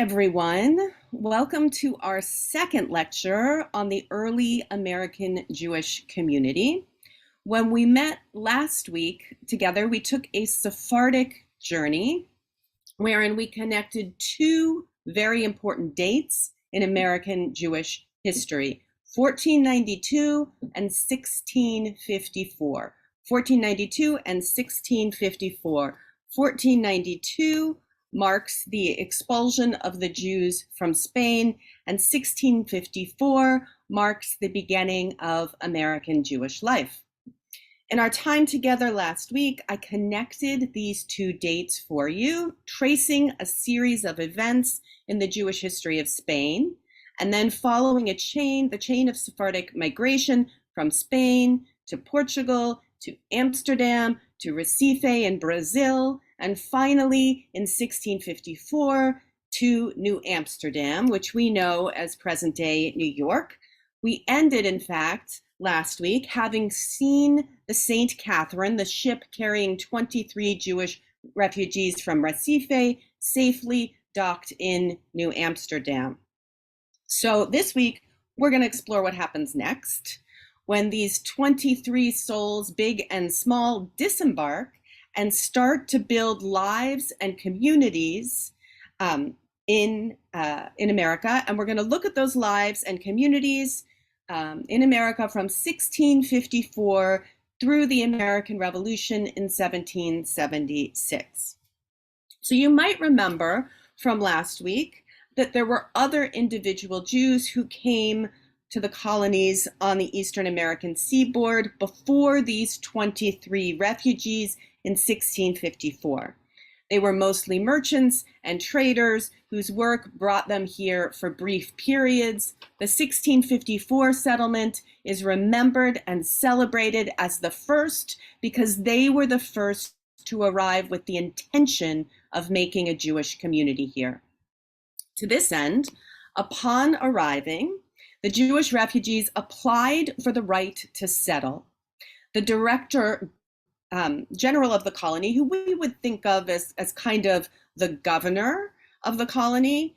Everyone. Welcome to our second lecture on the early American Jewish community. When we met last week together, we took a Sephardic journey wherein we connected two very important dates in American Jewish history, 1492 and 1654. 1492 and 1654. 1492 marks the expulsion of the Jews from Spain, and 1654 marks the beginning of American Jewish life. In our time together last week, I connected these two dates for you, tracing a series of events in the Jewish history of Spain, and then following the chain of Sephardic migration from Spain to Portugal, to Amsterdam, to Recife in Brazil, and finally in 1654 to New Amsterdam, which we know as present-day New York. We ended, in fact, last week having seen the St. Catherine, the ship carrying 23 Jewish refugees from Recife, safely docked in New Amsterdam. So this week, we're going to explore what happens next when these 23 souls, big and small, disembark and start to build lives and communities in America. And we're going to look at those lives and communities in America from 1654 through the American Revolution in 1776. So you might remember from last week that there were other individual Jews who came to the colonies on the Eastern American seaboard before these 23 refugees in 1654. They were mostly merchants and traders whose work brought them here for brief periods. The 1654 settlement is remembered and celebrated as the first because they were the first to arrive with the intention of making a Jewish community here. To this end, upon arriving, the Jewish refugees applied for the right to settle. The director general of the colony, who we would think of as kind of the governor of the colony,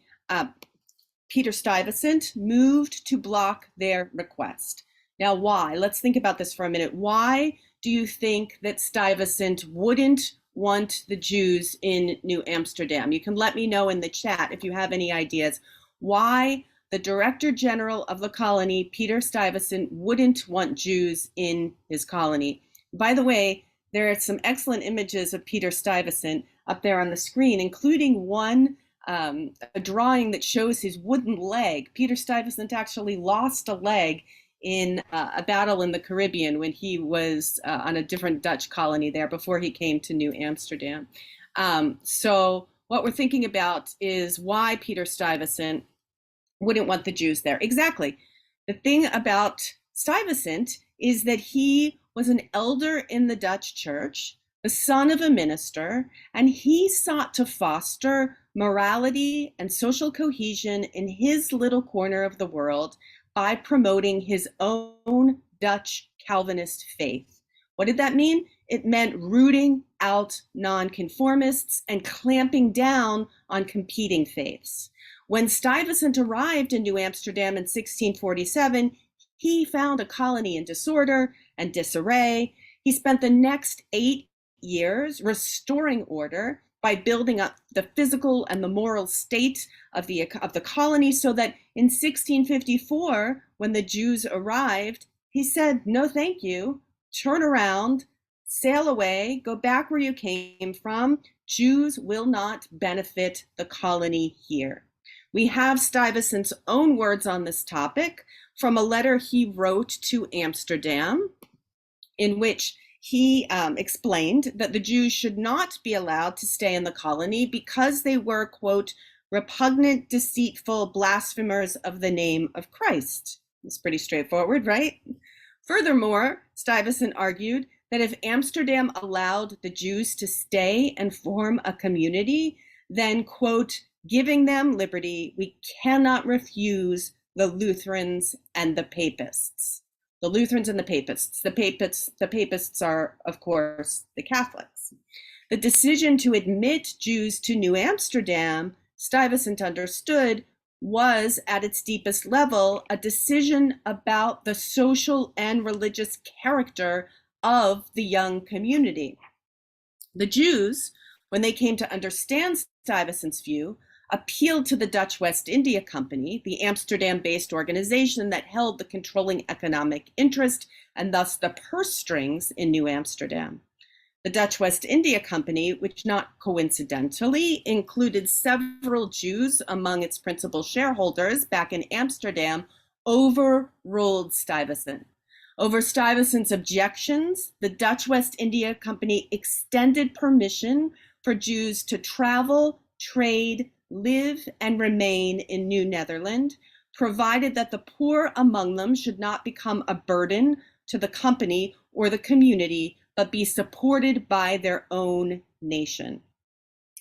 Peter Stuyvesant, moved to block their request. Now, why? Let's think about this for a minute. Why do you think that Stuyvesant wouldn't want the Jews in New Amsterdam? You can let me know in the chat if you have any ideas why the Director General of the colony, Peter Stuyvesant, wouldn't want Jews in his colony. By the way, there are some excellent images of Peter Stuyvesant up there on the screen, including one, a drawing that shows his wooden leg. Peter Stuyvesant actually lost a leg in a battle in the Caribbean when he was on a different Dutch colony there before he came to New Amsterdam. So what we're thinking about is why Peter Stuyvesant wouldn't want the Jews there. Exactly. The thing about Stuyvesant is that he was an elder in the Dutch church, the son of a minister, and he sought to foster morality and social cohesion in his little corner of the world by promoting his own Dutch Calvinist faith. What did that mean? It meant rooting out nonconformists and clamping down on competing faiths. When Stuyvesant arrived in New Amsterdam in 1647, he found a colony in disorder and disarray. He spent the next 8 years restoring order by building up the physical and the moral state of the colony, so that in 1654, when the Jews arrived, he said, no, thank you, turn around, sail away, go back where you came from. Jews will not benefit the colony here. We have Stuyvesant's own words on this topic from a letter he wrote to Amsterdam, in which he explained that the Jews should not be allowed to stay in the colony because they were, quote, repugnant, deceitful, blasphemers of the name of Christ. It's pretty straightforward, right? Furthermore, Stuyvesant argued that if Amsterdam allowed the Jews to stay and form a community, then, quote, giving them liberty, we cannot refuse the Lutherans and the Papists. The Lutherans and the Papists. The Papists are, of course, the Catholics. The decision to admit Jews to New Amsterdam Stuyvesant understood was, at its deepest level, a decision about the social and religious character of the young community. The Jews, when they came to understand Stuyvesant's view, appealed to the Dutch West India Company, the Amsterdam-based organization that held the controlling economic interest and thus the purse strings in New Amsterdam. The Dutch West India Company, which not coincidentally included several Jews among its principal shareholders back in Amsterdam, overruled Stuyvesant. Over Stuyvesant's objections, the Dutch West India Company extended permission for Jews to travel, trade, live, and remain in New Netherland, provided that the poor among them should not become a burden to the company or the community, but be supported by their own nation.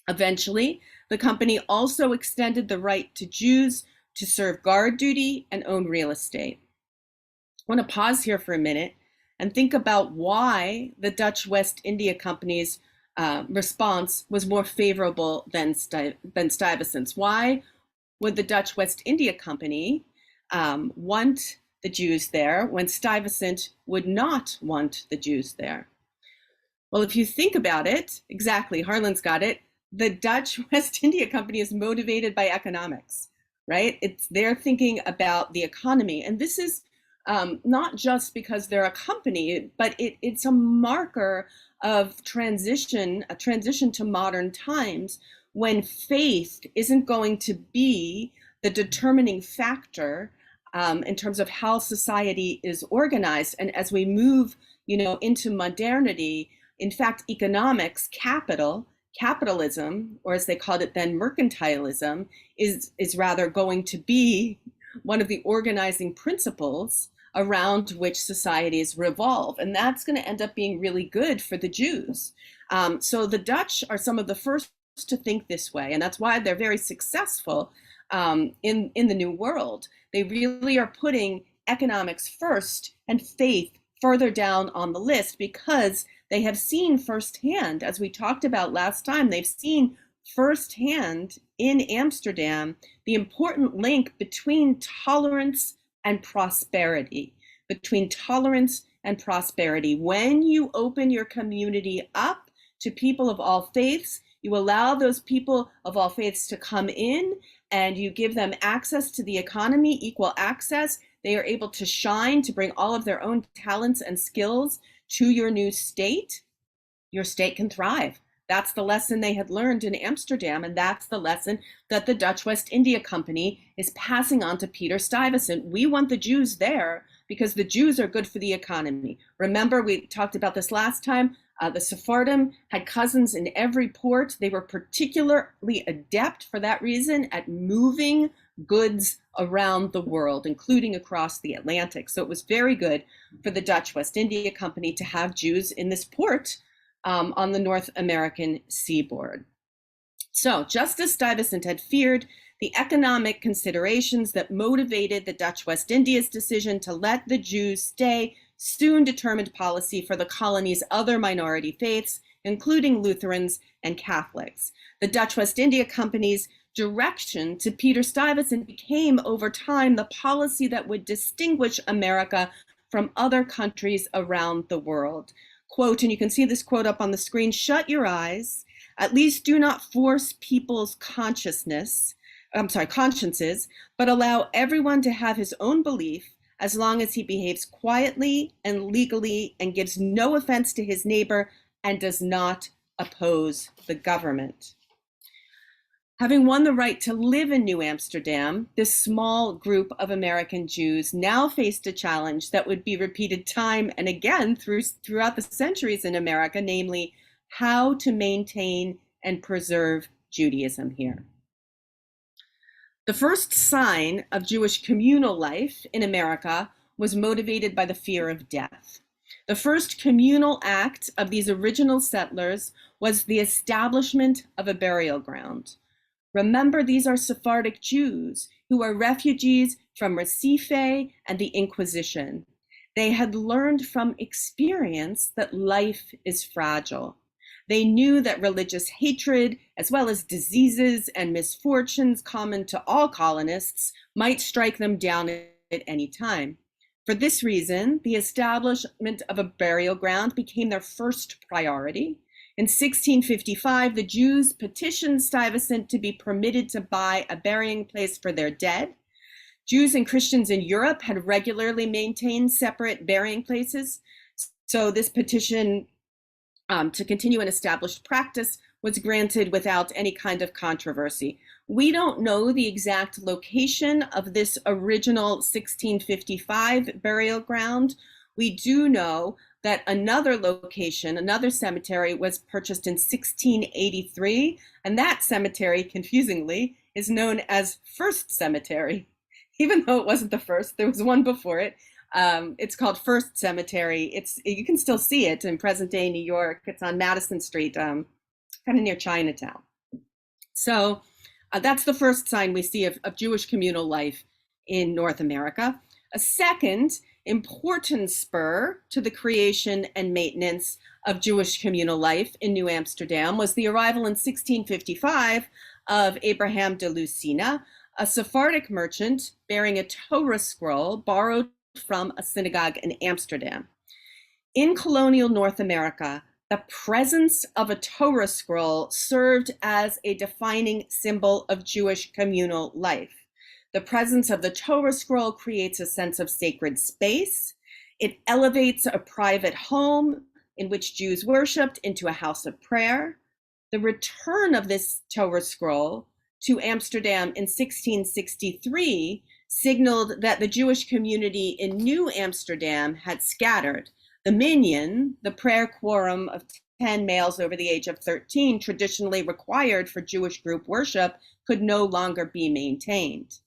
Eventually, the company also extended the right to Jews to serve guard duty and own real estate. I want to pause here for a minute and think about why the Dutch West India Company's response was more favorable than Stuyvesant's. Why would the Dutch West India Company want the Jews there when Stuyvesant would not want the Jews there? Well, if you think about it, exactly, Harlan's got it. The Dutch West India Company is motivated by economics, right? They're thinking about the economy. And this is not just because they're a company, but it's a marker of a transition to modern times when faith isn't going to be the determining factor in terms of how society is organized. And as we move, into modernity, in fact, economics, capitalism, or as they called it then, mercantilism, is rather going to be one of the organizing principles around which societies revolve. And that's going to end up being really good for the Jews. So the Dutch are some of the first to think this way. And that's why they're very successful in the New World. They really are putting economics first and faith further down on the list, because they have seen firsthand, as we talked about last time, they've seen firsthand in Amsterdam the important link between tolerance and prosperity, When you open your community up to people of all faiths, you allow those people of all faiths to come in and you give them access to the economy, equal access. They are able to shine, to bring all of their own talents and skills to your new state. Your state can thrive. That's the lesson they had learned in Amsterdam, and that's the lesson that the Dutch West India Company is passing on to Peter Stuyvesant. We want the Jews there because the Jews are good for the economy. Remember, we talked about this last time. The Sephardim had cousins in every port. They were particularly adept for that reason at moving goods around the world, including across the Atlantic. So it was very good for the Dutch West India Company to have Jews in this port on the North American seaboard. So just as Stuyvesant had feared, the economic considerations that motivated the Dutch West India's decision to let the Jews stay soon determined policy for the colony's other minority faiths, including Lutherans and Catholics. The Dutch West India Company's direction to Peter Stuyvesant became over time the policy that would distinguish America from other countries around the world. Quote, and you can see this quote up on the screen, "Shut your eyes, at least do not force people's consciences, but allow everyone to have his own belief as long as he behaves quietly and legally and gives no offense to his neighbor and does not oppose the government." Having won the right to live in New Amsterdam, this small group of American Jews now faced a challenge that would be repeated time and again throughout the centuries in America, namely how to maintain and preserve Judaism here. The first sign of Jewish communal life in America was motivated by the fear of death. The first communal act of these original settlers was the establishment of a burial ground. Remember, these are Sephardic Jews who are refugees from Recife and the Inquisition. They had learned from experience that life is fragile. They knew that religious hatred, as well as diseases and misfortunes common to all colonists, might strike them down at any time. For this reason, the establishment of a burial ground became their first priority. In 1655, the Jews petitioned Stuyvesant to be permitted to buy a burying place for their dead. Jews and Christians in Europe had regularly maintained separate burying places, so this petition to continue an established practice was granted without any kind of controversy. We don't know the exact location of this original 1655 burial ground. We do know that another location, another cemetery, was purchased in 1683, and that cemetery, confusingly, is known as First Cemetery. Even though it wasn't the first, there was one before it. It's called First Cemetery. You can still see it in present-day New York. It's on Madison Street, kind of near Chinatown. So that's the first sign we see of Jewish communal life in North America. A second important spur to the creation and maintenance of Jewish communal life in New Amsterdam was the arrival in 1655 of Abraham de Lucena, a Sephardic merchant bearing a Torah scroll borrowed from a synagogue in Amsterdam. In colonial North America, the presence of a Torah scroll served as a defining symbol of Jewish communal life. The presence of the Torah scroll creates a sense of sacred space. It elevates a private home in which Jews worshiped into a house of prayer. The return of this Torah scroll to Amsterdam in 1663 signaled that the Jewish community in New Amsterdam had scattered. The minyan, the prayer quorum of 10 males over the age of 13, traditionally required for Jewish group worship, could no longer be maintained.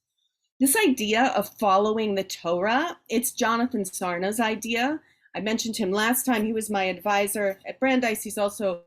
This idea of following the Torah, it's Jonathan Sarna's idea. I mentioned him last time. He was my advisor at Brandeis. He's also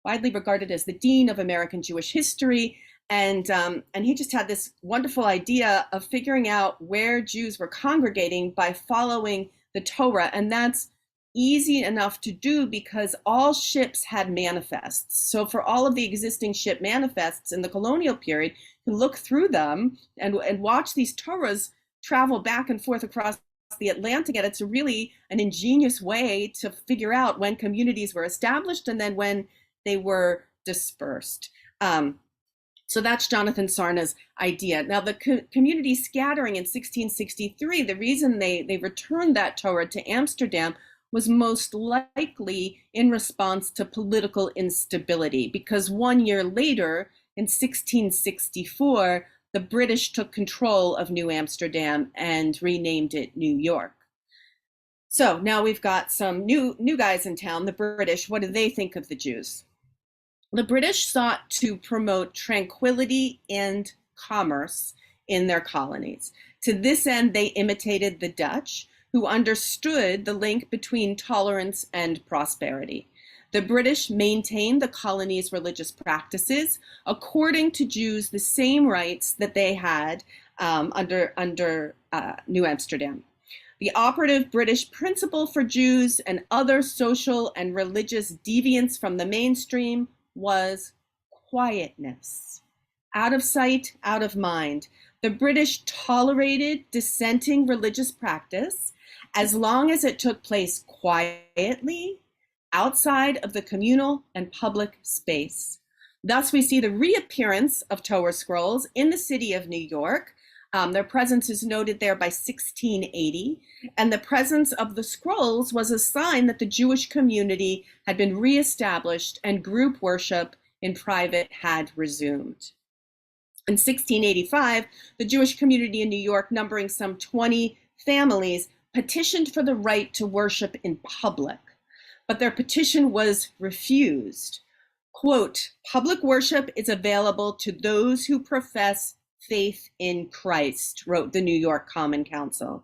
widely regarded as the Dean of American Jewish History. And he just had this wonderful idea of figuring out where Jews were congregating by following the Torah. And that's easy enough to do because all ships had manifests. So for all of the existing ship manifests in the colonial period, you can look through them and watch these Torahs travel back and forth across the Atlantic. And it's really an ingenious way to figure out when communities were established and then when they were dispersed. So that's Jonathan Sarna's idea. Now, the community scattering in 1663, the reason they returned that Torah to Amsterdam was most likely in response to political instability, because 1 year later, in 1664, the British took control of New Amsterdam and renamed it New York. So now we've got some new guys in town, the British. What do they think of the Jews? The British sought to promote tranquility and commerce in their colonies. To this end, they imitated the Dutch, who understood the link between tolerance and prosperity. The British maintained the colony's religious practices, according to Jews the same rights that they had under New Amsterdam. The operative British principle for Jews and other social and religious deviants from the mainstream was quietness. Out of sight, out of mind. The British tolerated dissenting religious practice as long as it took place quietly outside of the communal and public space. Thus, we see the reappearance of Torah scrolls in the city of New York. Their presence is noted there by 1680, and the presence of the scrolls was a sign that the Jewish community had been reestablished and group worship in private had resumed. In 1685, the Jewish community in New York, numbering some 20 families, petitioned for the right to worship in public, but their petition was refused. Quote, "Public worship is available to those who profess faith in Christ," wrote the New York Common Council.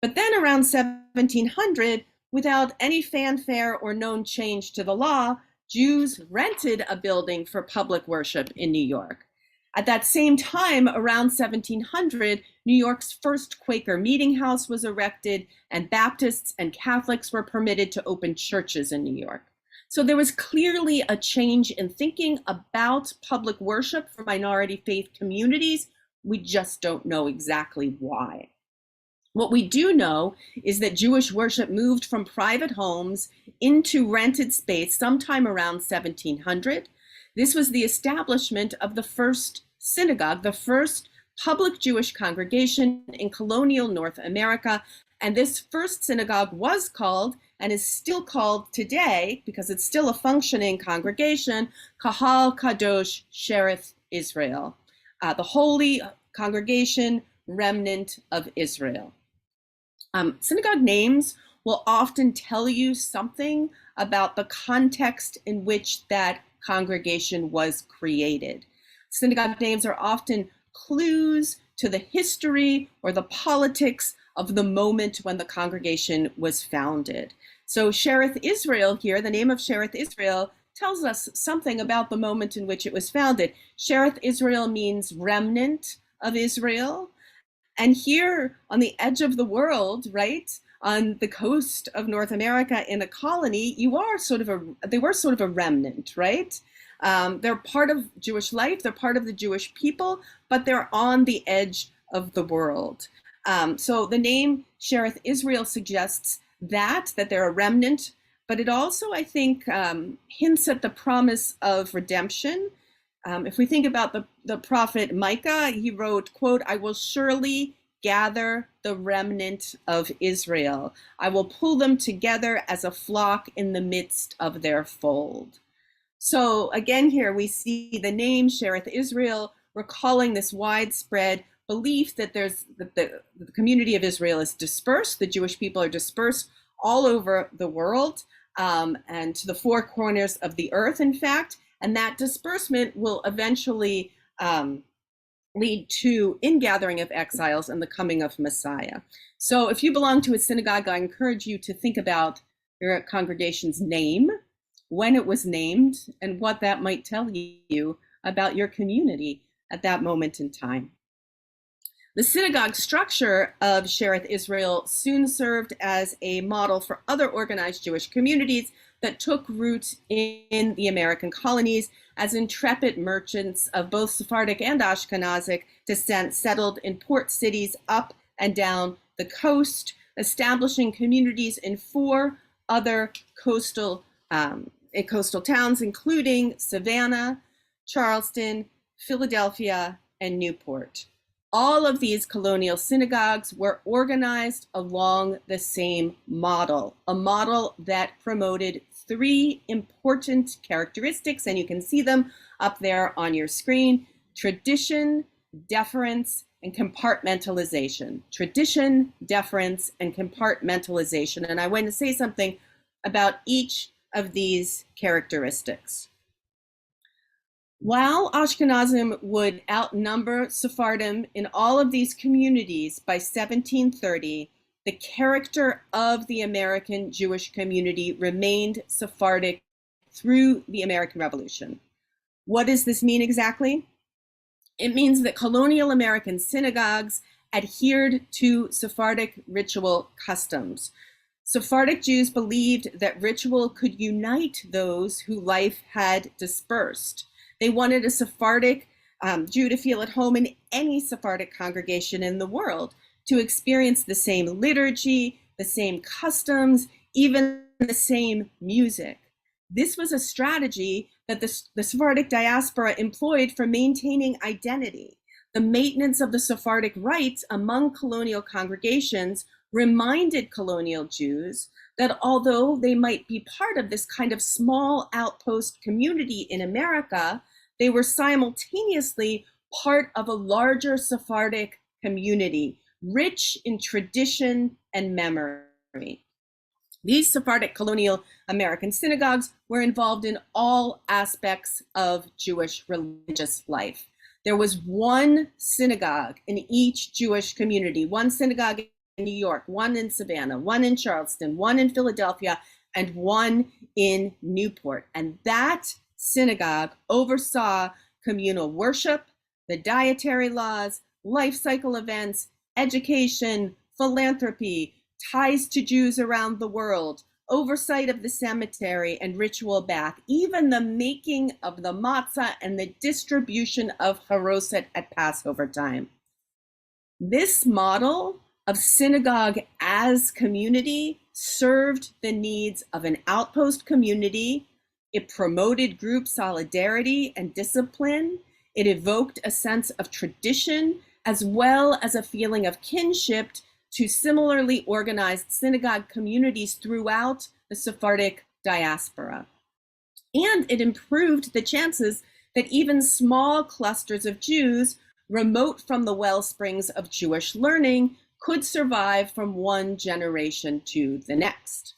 But then around 1700, without any fanfare or known change to the law, Jews rented a building for public worship in New York. At that same time, around 1700, New York's first Quaker meeting house was erected, and Baptists and Catholics were permitted to open churches in New York. So there was clearly a change in thinking about public worship for minority faith communities. We just don't know exactly why. What we do know is that Jewish worship moved from private homes into rented space sometime around 1700. This was the establishment of the first synagogue, the first public Jewish congregation in colonial North America. And this first synagogue was called, and is still called today, because it's still a functioning congregation, Kahal Kadosh Shereth Israel, the Holy Congregation Remnant of Israel. Synagogue names will often tell you something about the context in which that congregation was created. Synagogue names are often clues to the history or the politics of the moment when the congregation was founded. So Shereth Israel here, the name of Shereth Israel, tells us something about the moment in which it was founded. Shereth Israel means remnant of Israel. And here on the edge of the world, right, on the coast of North America in a colony, they were sort of a remnant, right? They're part of Jewish life, they're part of the Jewish people, but they're on the edge of the world. So the name Shereth Israel suggests that they're a remnant, but it also, I think, hints at the promise of redemption. If we think about the prophet Micah, he wrote, quote, "I will surely gather the remnant of Israel. I will pull them together as a flock in the midst of their fold." So again, here we see the name Shereth Israel recalling this widespread belief that the community of Israel is dispersed, the Jewish people are dispersed all over the world, and to the four corners of the earth, in fact, and that disbursement will eventually lead to ingathering of exiles and the coming of Messiah. So if you belong to a synagogue, I encourage you to think about your congregation's name, when it was named, and what that might tell you about your community at that moment in time. The synagogue structure of Shereth Israel soon served as a model for other organized Jewish communities that took root in the American colonies as intrepid merchants of both Sephardic and Ashkenazic descent settled in port cities up and down the coast, establishing communities in four other coastal towns, including Savannah, Charleston, Philadelphia, and Newport. All of these colonial synagogues were organized along the same model, a model that promoted three important characteristics, and you can see them up there on your screen: tradition, deference, and compartmentalization. Tradition, deference, and compartmentalization. And I want to say something about each of these characteristics. While Ashkenazim would outnumber Sephardim in all of these communities by 1730, the character of the American Jewish community remained Sephardic through the American Revolution. What does this mean exactly? It means that colonial American synagogues adhered to Sephardic ritual customs. Sephardic Jews believed that ritual could unite those who life had dispersed. They wanted a Sephardic Jew to feel at home in any Sephardic congregation in the world, to experience the same liturgy, the same customs, even the same music. This was a strategy that the Sephardic diaspora employed for maintaining identity. The maintenance of the Sephardic rites among colonial congregations reminded colonial Jews that although they might be part of this kind of small outpost community in America, they were simultaneously part of a larger Sephardic community, rich in tradition and memory. These Sephardic colonial American synagogues were involved in all aspects of Jewish religious life. There was one synagogue in each Jewish community, one synagogue in New York, one in Savannah, one in Charleston, one in Philadelphia, and one in Newport. And that synagogue oversaw communal worship, the dietary laws, life cycle events, education, philanthropy, ties to Jews around the world, oversight of the cemetery and ritual bath, even the making of the matzah and the distribution of haroset at Passover time. This model of synagogue as community served the needs of an outpost community. It promoted group solidarity and discipline. It evoked a sense of tradition as well as a feeling of kinship to similarly organized synagogue communities throughout the Sephardic diaspora. And it improved the chances that even small clusters of Jews remote from the well springs of Jewish learning could survive from one generation to the next.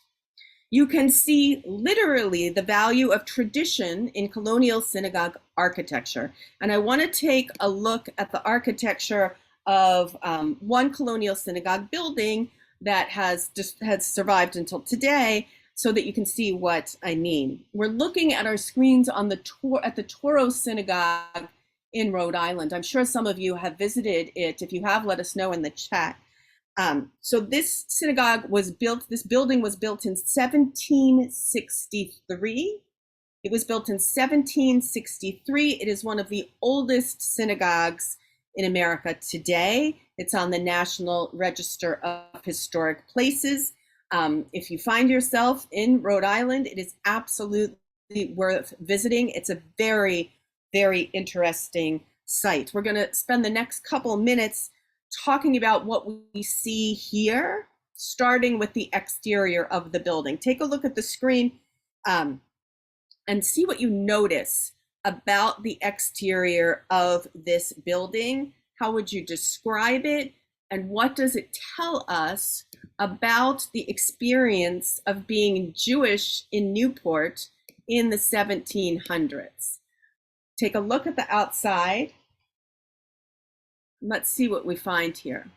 You can see literally the value of tradition in colonial synagogue architecture. And I want to take a look at the architecture of one colonial synagogue building that has survived until today, so that you can see what I mean. We're looking at our screens on the Touro Synagogue in Rhode Island. I'm sure some of you have visited it. If you have, let us know in the chat. So this synagogue was built, this building was built in 1763. It was built in 1763. It is one of the oldest synagogues in America today. It's on the National Register of Historic Places. If you find yourself in Rhode Island, it is absolutely worth visiting. It's a very, very interesting site. We're going to spend the next couple of minutes talking about what we see here, starting with the exterior of the building. Take a look at the screen and see what you notice about the exterior of this building. How would you describe it? And what does it tell us about the experience of being Jewish in Newport in the 1700s? Take a look at the outside. Let's see what we find here.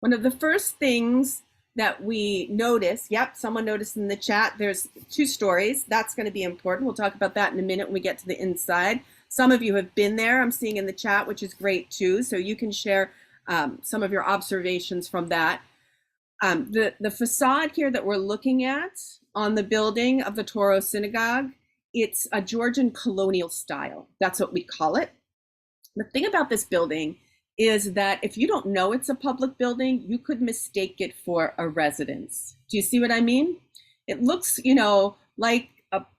One of the first things that we notice, yep, someone noticed in the chat, there's 2 stories. That's going to be important. We'll talk about that in a minute when we get to the inside. Some of you have been there, I'm seeing in the chat, which is great too. So you can share some of your observations from that. The facade here that we're looking at on the building of the Touro Synagogue, it's a Georgian colonial style. That's what we call it. The thing about this building is that if you don't know it's a public building, you could mistake it for a residence. Do you see what I mean? It looks, like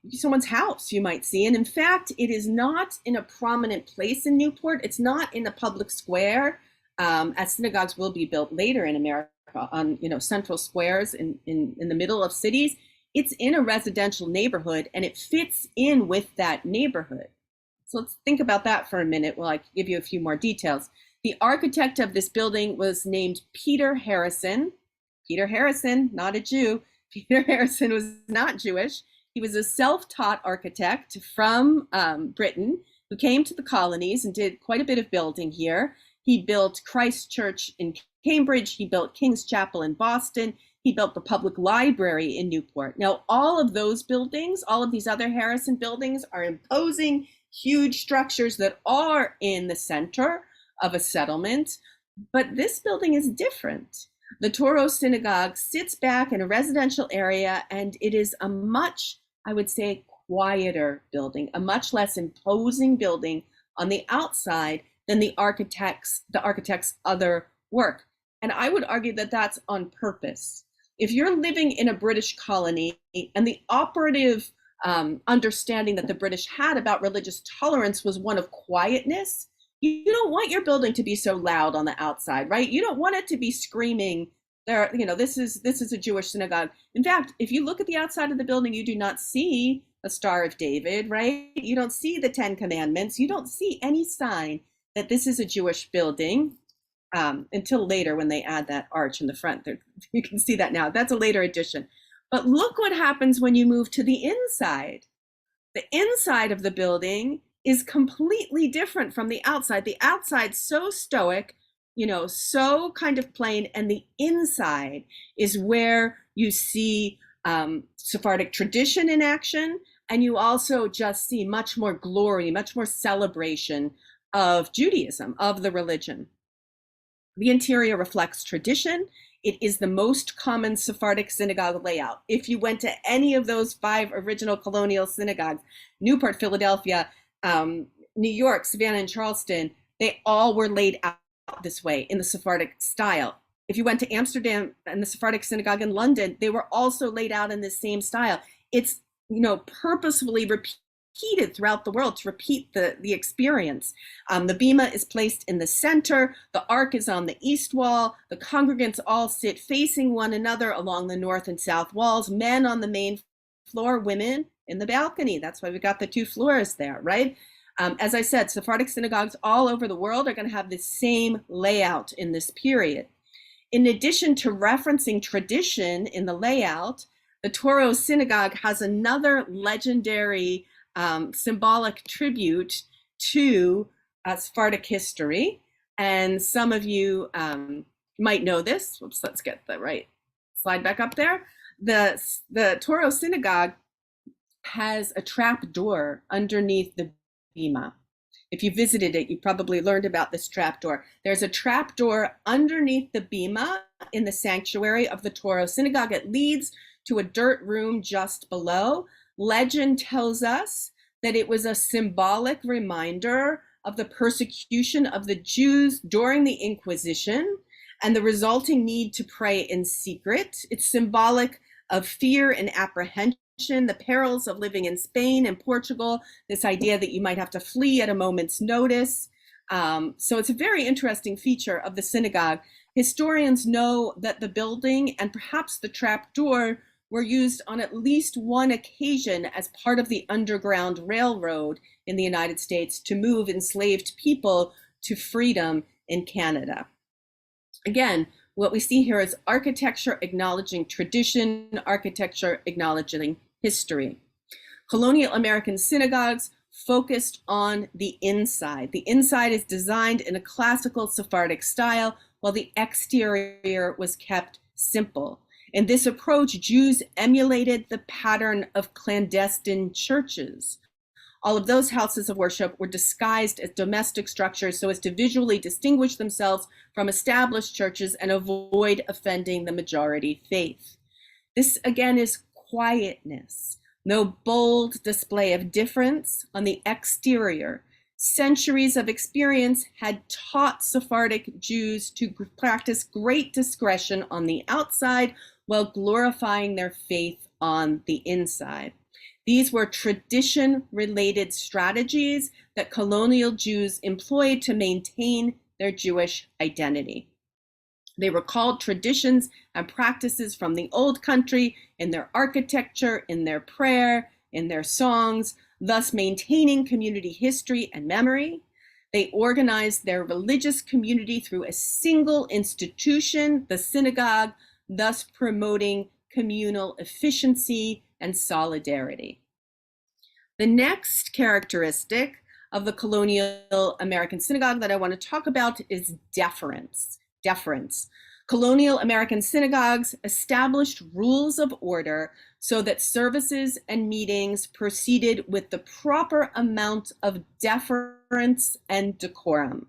someone's house, you might see. And in fact, it is not in a prominent place in Newport. It's not in a public square, as synagogues will be built later in America on, central squares in the middle of cities. It's in a residential neighborhood and it fits in with that neighborhood. So let's think about that for a minute while I give you a few more details. The architect of this building was named Peter Harrison. Peter Harrison, not a Jew. Peter Harrison was not Jewish. He was a self-taught architect from Britain who came to the colonies and did quite a bit of building here. He built Christ Church in Cambridge. He built King's Chapel in Boston. He built the public library in Newport. Now, all of those buildings, all of these other Harrison buildings are imposing, huge structures that are in the center of a settlement, but this building is different. The Touro Synagogue sits back in a residential area, and it is a much, I would say, quieter building, a much less imposing building on the outside than the architect's other work. And I would argue that that's on purpose. If you're living in a British colony and the operative understanding that the British had about religious tolerance was one of quietness, you don't want your building to be so loud on the outside, right? You don't want it to be screaming there, this is a Jewish synagogue. In fact, if you look at the outside of the building, you do not see a Star of David, right? You don't see the 10 Commandments. You don't see any sign that this is a Jewish building until later when they add that arch in the front. You can see that now. That's a later addition. But look what happens when you move to the inside. The inside of the building is completely different from the outside. The outside's so stoic, so kind of plain, and the inside is where you see Sephardic tradition in action, and you also just see much more glory, much more celebration of Judaism, of the religion. The interior reflects tradition. It is the most common Sephardic synagogue layout. If you went to any of those 5 original colonial synagogues, Newport, Philadelphia, New York, Savannah, and Charleston, they all were laid out this way in the Sephardic style. If you went to Amsterdam and the Sephardic synagogue in London, they were also laid out in the same style. It's, purposefully repeated throughout the world to repeat the experience. The bima is placed in the center. The ark is on the east wall. The congregants all sit facing one another along the north and south walls. Men on the main floor, women in the balcony. That's why we got the 2 floors there, right? As I said, Sephardic synagogues all over the world are going to have the same layout in this period. In addition to referencing tradition in the layout, the Touro Synagogue has another legendary symbolic tribute to Sephardic history. And some of you might know this. Oops, let's get the right slide back up there. The Touro Synagogue has a trap door underneath the bima. If you visited it, you probably learned about this trapdoor. There's a trapdoor underneath the bima in the sanctuary of the Touro Synagogue. It leads to a dirt room just below. Legend tells us that it was a symbolic reminder of the persecution of the Jews during the Inquisition and the resulting need to pray in secret. It's symbolic of fear and apprehension, the perils of living in Spain and Portugal, this idea that you might have to flee at a moment's notice. So it's a very interesting feature of the synagogue. Historians know that the building and perhaps the trapdoor were used on at least one occasion as part of the Underground Railroad in the United States to move enslaved people to freedom in Canada. Again, what we see here is architecture acknowledging tradition, architecture acknowledging history. Colonial American synagogues focused on the inside. The inside is designed in a classical Sephardic style, while the exterior was kept simple. In this approach, Jews emulated the pattern of clandestine churches. All of those houses of worship were disguised as domestic structures so as to visually distinguish themselves from established churches and avoid offending the majority faith. This, again, is quietness, no bold display of difference on the exterior. Centuries of experience had taught Sephardic Jews to practice great discretion on the outside while glorifying their faith on the inside. These were tradition-related strategies that colonial Jews employed to maintain their Jewish identity. They recalled traditions and practices from the old country in their architecture, in their prayer, in their songs, thus maintaining community history and memory. They organized their religious community through a single institution, the synagogue, thus promoting communal efficiency and solidarity. The next characteristic of the colonial American synagogue that I want to talk about is deference. Colonial American synagogues established rules of order so that services and meetings proceeded with the proper amount of deference and decorum.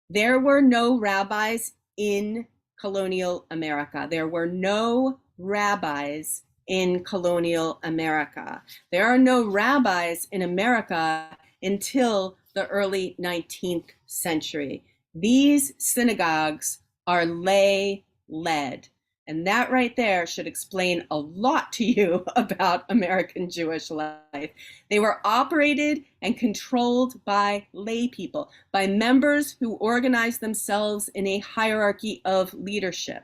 There were no rabbis in colonial America. There were no rabbis in colonial America. There are no rabbis in America until the early 19th century. These synagogues are lay-led. And that right there should explain a lot to you about American Jewish life. They were operated and controlled by lay people, by members who organized themselves in a hierarchy of leadership.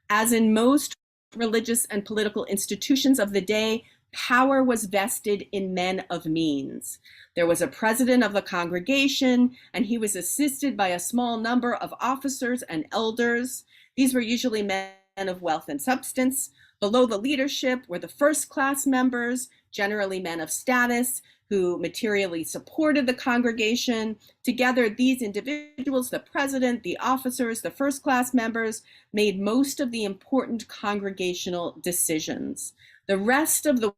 As in most religious and political institutions of the day, power was vested in men of means. There was a president of the congregation, and he was assisted by a small number of officers and elders. These were usually men of wealth and substance. Below the leadership were the first-class members, generally men of status, who materially supported the congregation. Together, these individuals, the president, the officers, the first-class members, made most of the important congregational decisions. The rest of the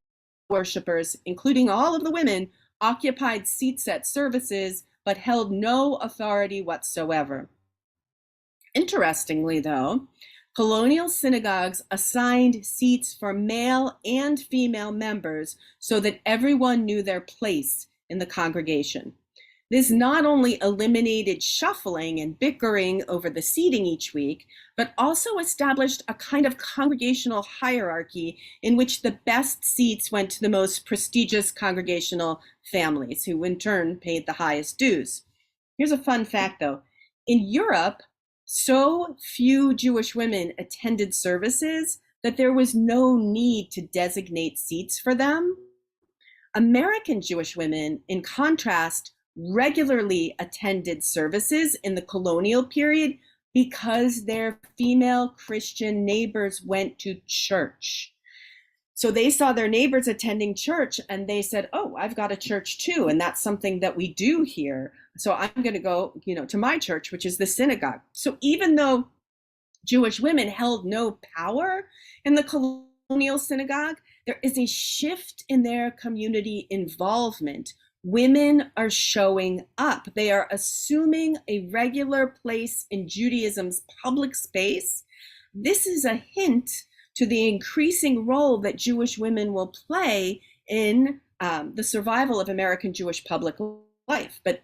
worshipers, including all of the women, occupied seats at services, but held no authority whatsoever. Interestingly, though, Colonial synagogues assigned seats for male and female members so that everyone knew their place in the congregation. This not only eliminated shuffling and bickering over the seating each week, but also established a kind of congregational hierarchy in which the best seats went to the most prestigious congregational families, who in turn paid the highest dues. Here's a fun fact, though. In Europe, so few Jewish women attended services that there was no need to designate seats for them. American Jewish women, in contrast, regularly attended services in the colonial period because their female Christian neighbors went to church. So they saw their neighbors attending church and they said, oh, I've got a church too. And that's something that we do here. So I'm going to go, to my church, which is the synagogue. So even though Jewish women held no power in the colonial synagogue, there is a shift in their community involvement. Women are showing up. They are assuming a regular place in Judaism's public space. This is a hint to the increasing role that Jewish women will play in the survival of American Jewish public life. But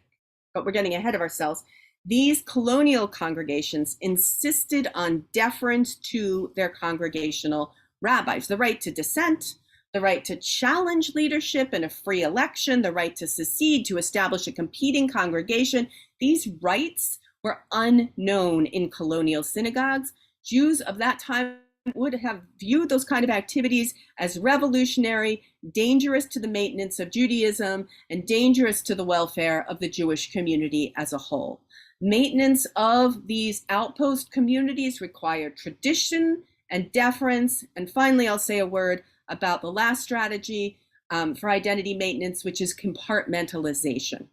we're getting ahead of ourselves. These colonial congregations insisted on deference to their congregational rabbis, the right to dissent, the right to challenge leadership in a free election, the right to secede, to establish a competing congregation. These rights were unknown in colonial synagogues. Jews of that time would have viewed those kind of activities as revolutionary, dangerous to the maintenance of Judaism, and dangerous to the welfare of the Jewish community as a whole. Maintenance of these outpost communities required tradition and deference. And finally, I'll say a word about the last strategy for identity maintenance, which is compartmentalization.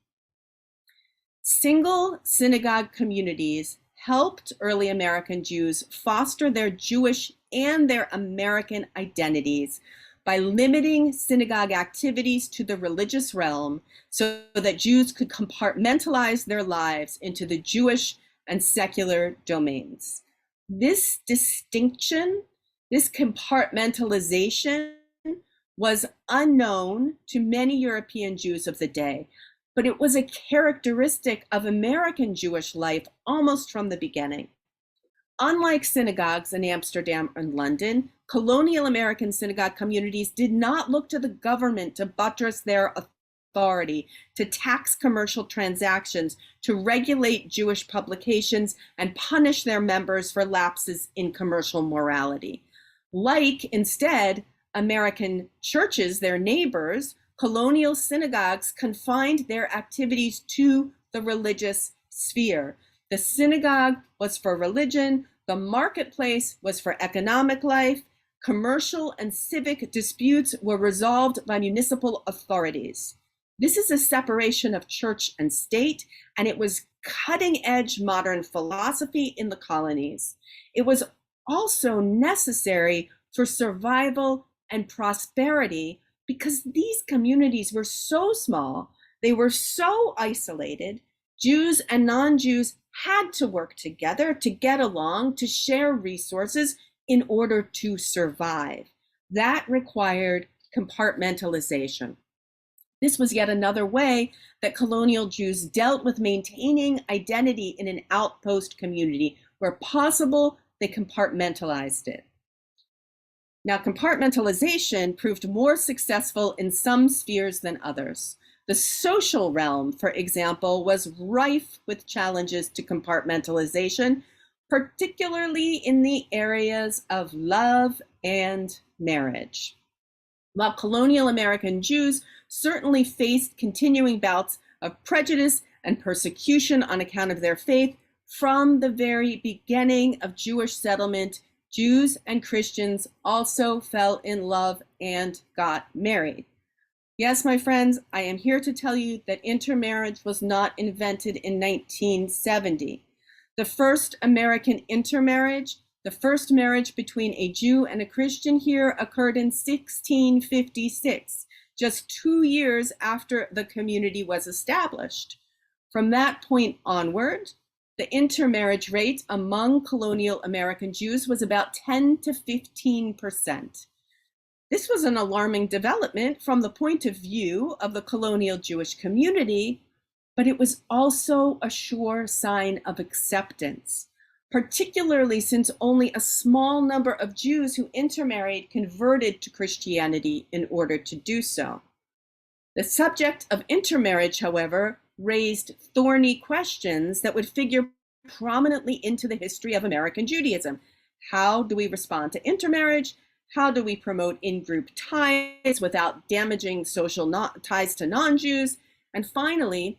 Single synagogue communities helped early American Jews foster their Jewish and their American identities by limiting synagogue activities to the religious realm so that Jews could compartmentalize their lives into the Jewish and secular domains. This distinction, this compartmentalization, was unknown to many European Jews of the day, but it was a characteristic of American Jewish life almost from the beginning. Unlike synagogues in Amsterdam and London, colonial American synagogue communities did not look to the government to buttress their authority, to tax commercial transactions, to regulate Jewish publications, and punish their members for lapses in commercial morality. Like, instead, American churches, their neighbors, colonial synagogues confined their activities to the religious sphere. The synagogue was for religion, the marketplace was for economic life, commercial and civic disputes were resolved by municipal authorities. This is a separation of church and state, and it was cutting-edge modern philosophy in the colonies. It was also necessary for survival and prosperity because these communities were so small, they were so isolated, Jews and non-Jews had to work together to get along, to share resources in order to survive. That required compartmentalization. This was yet another way that colonial Jews dealt with maintaining identity in an outpost community. Where possible, they compartmentalized it. Now, compartmentalization proved more successful in some spheres than others. The social realm, for example, was rife with challenges to compartmentalization, particularly in the areas of love and marriage. While colonial American Jews certainly faced continuing bouts of prejudice and persecution on account of their faith, from the very beginning of Jewish settlement, Jews and Christians also fell in love and got married. Yes, my friends, I am here to tell you that intermarriage was not invented in 1970. The first American intermarriage, the first marriage between a Jew and a Christian here, occurred in 1656, just 2 years after the community was established. From that point onward, the intermarriage rate among colonial American Jews was about 10 to 15%. This was an alarming development from the point of view of the colonial Jewish community, but it was also a sure sign of acceptance, particularly since only a small number of Jews who intermarried converted to Christianity in order to do so. The subject of intermarriage, however, raised thorny questions that would figure prominently into the history of American Judaism. How do we respond to intermarriage? How do we promote in-group ties without damaging social ties to non-Jews? And finally,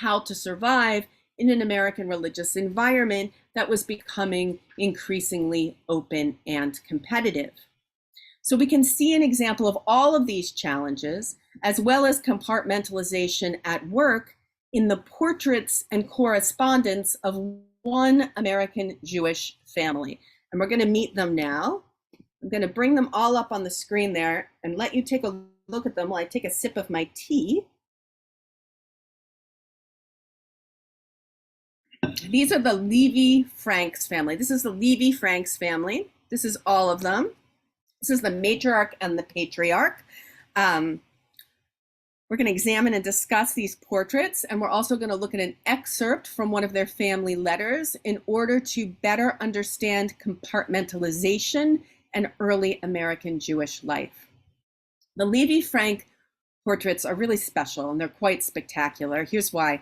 how to survive in an American religious environment that was becoming increasingly open and competitive. So we can see an example of all of these challenges, as well as compartmentalization at work, in the portraits and correspondence of one American Jewish family. And we're going to meet them now. I'm going to bring them all up on the screen there and let you take a look at them while I take a sip of my tea. These are the Levy-Franks family. This is the Levy-Franks family. This is all of them. This is the matriarch and the patriarch. We're going to examine and discuss these portraits, and we're also going to look at an excerpt from one of their family letters in order to better understand compartmentalization and early American Jewish life. The Levy-Frank portraits are really special, and they're quite spectacular. Here's why.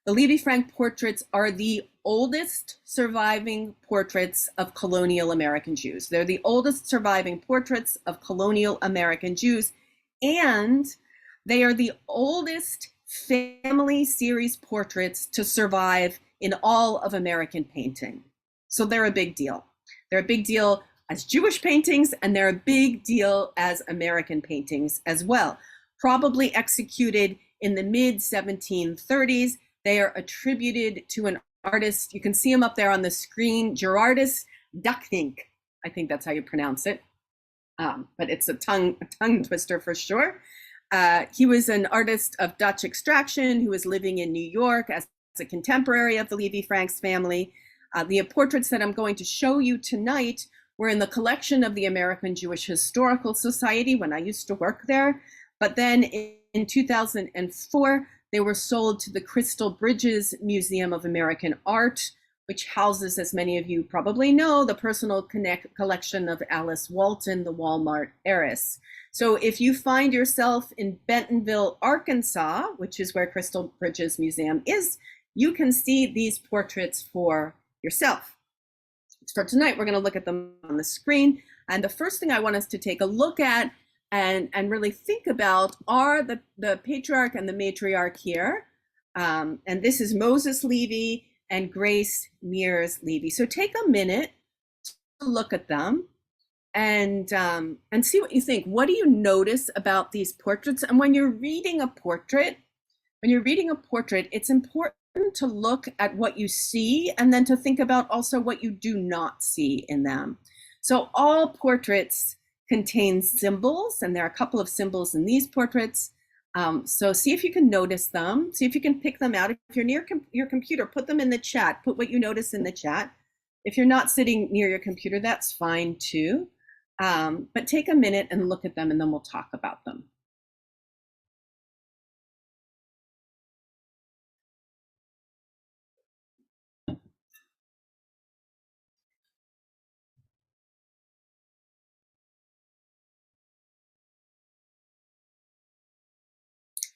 The Levy-Frank portraits are the oldest surviving portraits of colonial American Jews. They're the oldest surviving portraits of colonial American Jews, and they are the oldest family series portraits to survive in all of American painting. So they're a big deal. They're a big deal as Jewish paintings, and they're a big deal as American paintings as well. Probably executed in the mid-1730s. They are attributed to an artist. You can see him up there on the screen, Gerardus Duckthink. I think that's how you pronounce it. But it's a tongue twister for sure. He was an artist of Dutch extraction who was living in New York as a contemporary of the Levy-Franks family. The portraits that I'm going to show you tonight were in the collection of the American Jewish Historical Society when I used to work there. But then in 2004, they were sold to the Crystal Bridges Museum of American Art, which houses, as many of you probably know, the personal collection of Alice Walton, the Walmart heiress. So if you find yourself in Bentonville, Arkansas, which is where Crystal Bridges Museum is, you can see these portraits for yourself. For tonight, we're going to look at them on the screen. And the first thing I want us to take a look at and really think about are the patriarch and the matriarch here. And this is Moses Levy and Grace Mears Levy. So take a minute to look at them and see what you think. What do you notice about these portraits? And when you're reading a portrait, it's important to look at what you see and then to think about also what you do not see in them. So all portraits contain symbols, and there are a couple of symbols in these portraits. So see if you can notice them. See if you can pick them out. If you're near your computer, put them in the chat. Put what you notice in the chat. If you're not sitting near your computer, that's fine too. But take a minute and look at them, and then we'll talk about them.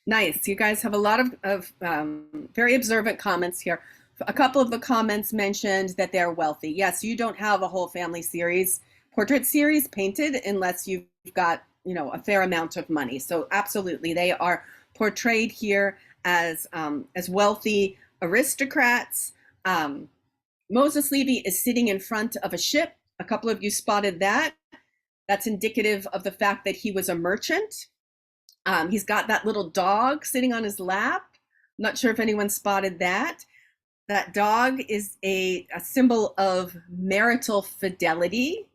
Nice. You guys have a lot of very observant comments here. A couple of the comments mentioned that they're wealthy. Yes, you don't have a whole family series, portrait series painted unless you've got, a fair amount of money. So absolutely, they are portrayed here as wealthy aristocrats. Moses Levy is sitting in front of a ship. A couple of you spotted that. That's indicative of the fact that he was a merchant. He's got that little dog sitting on his lap. I'm not sure if anyone spotted that. That dog is a symbol of marital fidelity.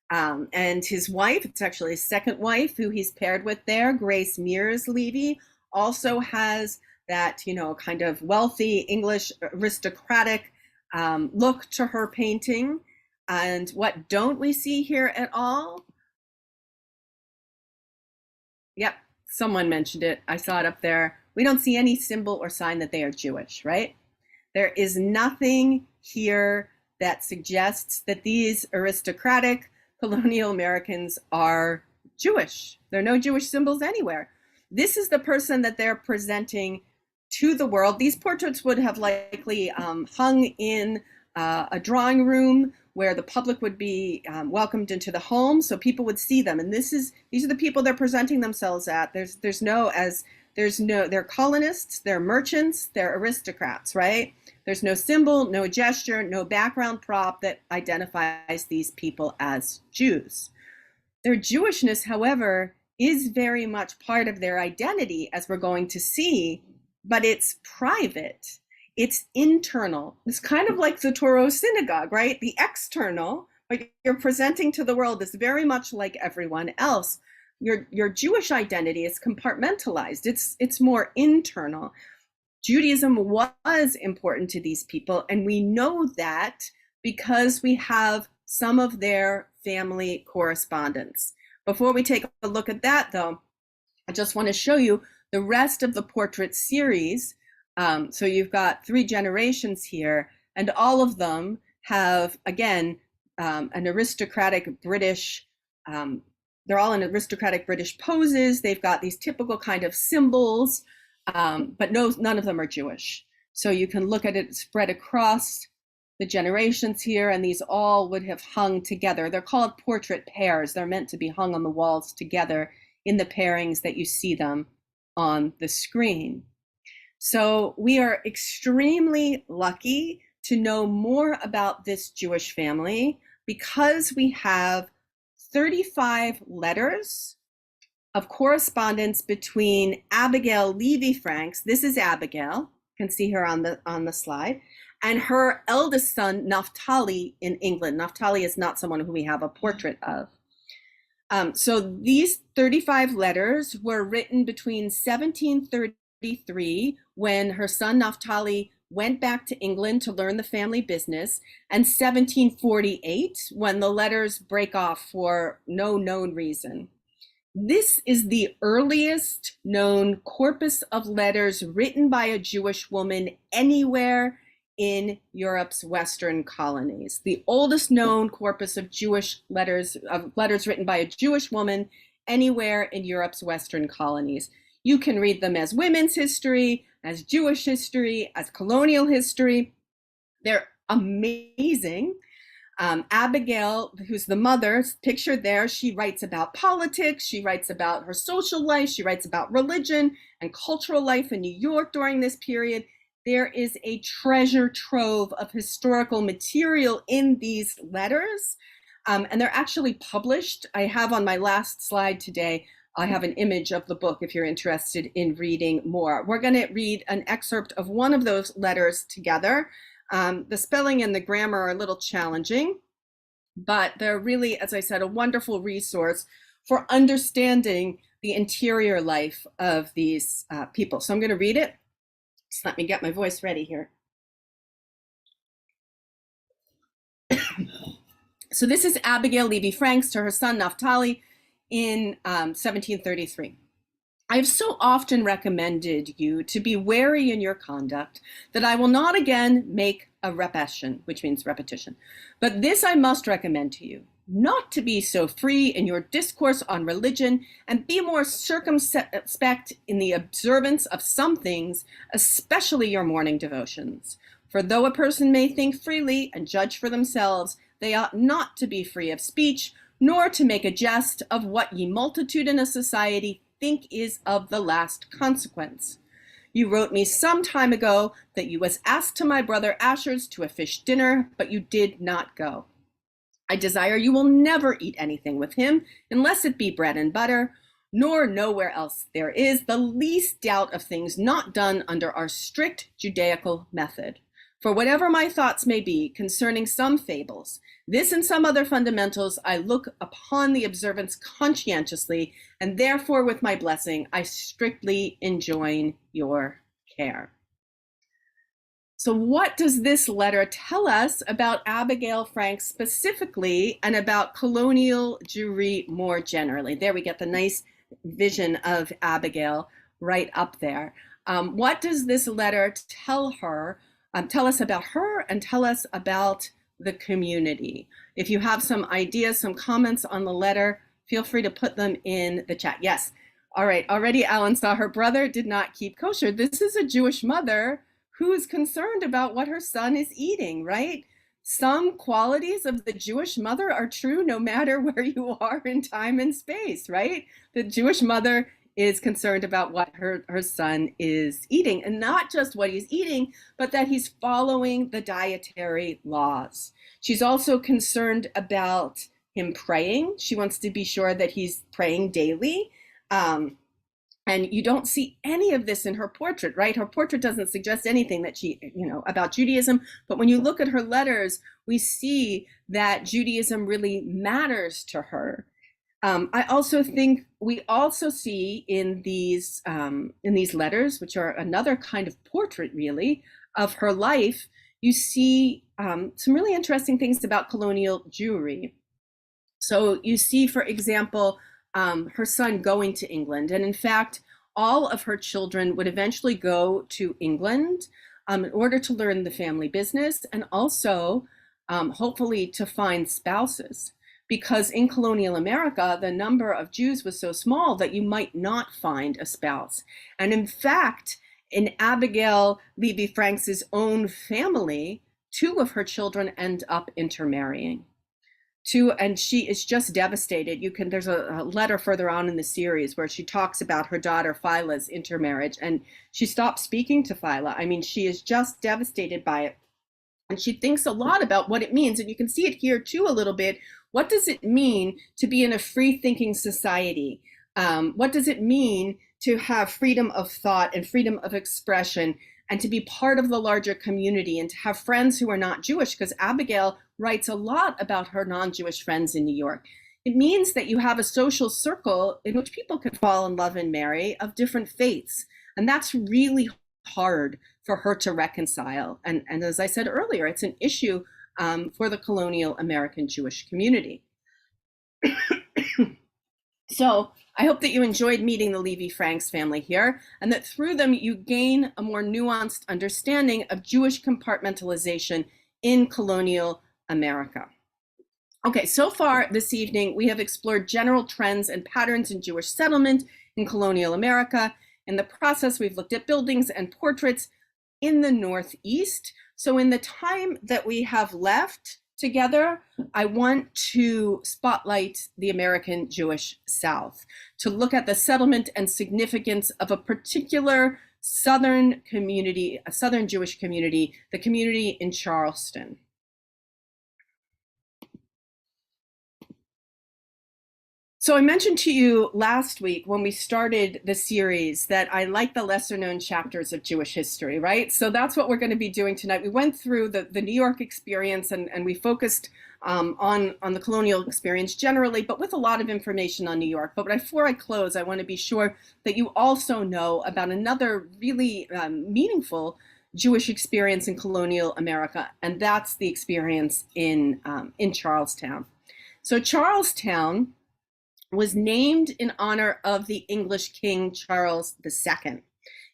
And his wife, it's actually his second wife who he's paired with there, Grace Mears Levy, also has that, kind of wealthy English aristocratic look to her painting. And what don't we see here at all? Yep, someone mentioned it. I saw it up there. We don't see any symbol or sign that they are Jewish, right? There is nothing here that suggests that these aristocratic colonial Americans are Jewish. There are no Jewish symbols anywhere. This is the person that they're presenting to the world. These portraits would have likely hung in a drawing room where the public would be welcomed into the home, so people would see them. And these are the people they're presenting themselves at. They're colonists, they're merchants, they're aristocrats, right? There's no symbol, no gesture, no background prop that identifies these people as Jews. Their Jewishness, however, is very much part of their identity, as we're going to see, but it's private. It's internal. It's kind of like the Torah synagogue, right? The external, what you're presenting to the world, is very much like everyone else. Your Jewish identity is compartmentalized. It's more internal. Judaism was important to these people, and we know that because we have some of their family correspondence. Before we take a look at that, though, I just want to show you the rest of the portrait series. So you've got 3 generations here, and all of them have, again, an aristocratic British, they're all in aristocratic British poses. They've got these typical kind of symbols, but none of them are Jewish. So you can look at it spread across the generations here, and these all would have hung together. They're called portrait pairs. They're meant to be hung on the walls together in the pairings that you see them on the screen. So we are extremely lucky to know more about this Jewish family because we have 35 letters of correspondence between Abigail Levy Franks. This is Abigail, you can see her on the slide, and her eldest son, Naphtali, in England. Naphtali is not someone who we have a portrait of. So these 35 letters were written between 1733, when her son Naphtali went back to England to learn the family business, and 1748, when the letters break off for no known reason. This is the earliest known corpus of letters written by a Jewish woman anywhere in Europe's Western colonies. The oldest known corpus of letters written by a Jewish woman anywhere in Europe's Western colonies. You can read them as women's history, as Jewish history, as colonial history. They're amazing. Abigail, who's the mother, pictured there, she writes about politics, she writes about her social life, she writes about religion and cultural life in New York during this period. There is a treasure trove of historical material in these letters, and they're actually published. I have on my last slide today, I have an image of the book if you're interested in reading more. We're going to read an excerpt of one of those letters together. The spelling and the grammar are a little challenging, but they're really, as I said, a wonderful resource for understanding the interior life of these people. So I'm going to read it. Just let me get my voice ready here. So this is Abigail Levy Franks to her son Naphtali in 1733. I have so often recommended you to be wary in your conduct that I will not again make a repetition, which means repetition. But this I must recommend to you, not to be so free in your discourse on religion, and be more circumspect in the observance of some things, especially your morning devotions. For though a person may think freely and judge for themselves, they ought not to be free of speech, nor to make a jest of what ye multitudinous society think is of the last consequence. You wrote me some time ago that you was asked to my brother Asher's to a fish dinner, but you did not go. I desire you will never eat anything with him, unless it be bread and butter, nor nowhere else there is the least doubt of things not done under our strict Judaical method. For whatever my thoughts may be concerning some fables, this and some other fundamentals, I look upon the observance conscientiously, and therefore with my blessing, I strictly enjoin your care. So what does this letter tell us about Abigail Franks specifically and about colonial Jewry more generally? There we get the nice vision of Abigail right up there. What does this letter tell us about her and tell us about the community? If you have some ideas, some comments on the letter, feel free to put them in the chat. Yes. All right. Already Alan saw her brother did not keep kosher. This is a Jewish mother who's concerned about what her son is eating, right? Some qualities of the Jewish mother are true no matter where you are in time and space, right? The Jewish mother is concerned about what her son is eating, and not just what he's eating, but that he's following the dietary laws. She's also concerned about him praying. She wants to be sure that he's praying daily. And you don't see any of this in her portrait, right? Her portrait doesn't suggest anything that about Judaism. But when you look at her letters, we see that Judaism really matters to her. I also think we also see in these letters, which are another kind of portrait, really, of her life, you see some really interesting things about colonial Jewry. So you see, for example, her son going to England. And in fact, all of her children would eventually go to England in order to learn the family business and also hopefully to find spouses. Because in colonial America, the number of Jews was so small that you might not find a spouse. And in fact, in Abigail Levy Franks's own family, 2 of her children end up intermarrying. And she is just devastated. There's a letter further on in the series where she talks about her daughter Phila's intermarriage, and she stopped speaking to Phyla. I mean, she is just devastated by it. And she thinks a lot about what it means. And you can see it here too a little bit. What does it mean to be in a free thinking society? What does it mean to have freedom of thought and freedom of expression and to be part of the larger community and to have friends who are not Jewish? Because Abigail writes a lot about her non-Jewish friends in New York. It means that you have a social circle in which people can fall in love and marry of different faiths. And that's really hard for her to reconcile. And as I said earlier, it's an issue for the colonial American Jewish community. So I hope that you enjoyed meeting the Levy Franks family here, and that through them you gain a more nuanced understanding of Jewish compartmentalization in colonial America. Okay, so far this evening, we have explored general trends and patterns in Jewish settlement in colonial America. In the process, we've looked at buildings and portraits in the Northeast. So in the time that we have left together, I want to spotlight the American Jewish South, to look at the settlement and significance of a particular Southern community, a Southern Jewish community, the community in Charleston. So I mentioned to you last week when we started the series that I like the lesser known chapters of Jewish history, right? So that's what we're going to be doing tonight. We went through the New York experience and we focused on the colonial experience generally, but with a lot of information on New York. But before I close, I want to be sure that you also know about another really meaningful Jewish experience in colonial America, and that's the experience in Charlestown. So Charlestown was named in honor of the English King Charles II.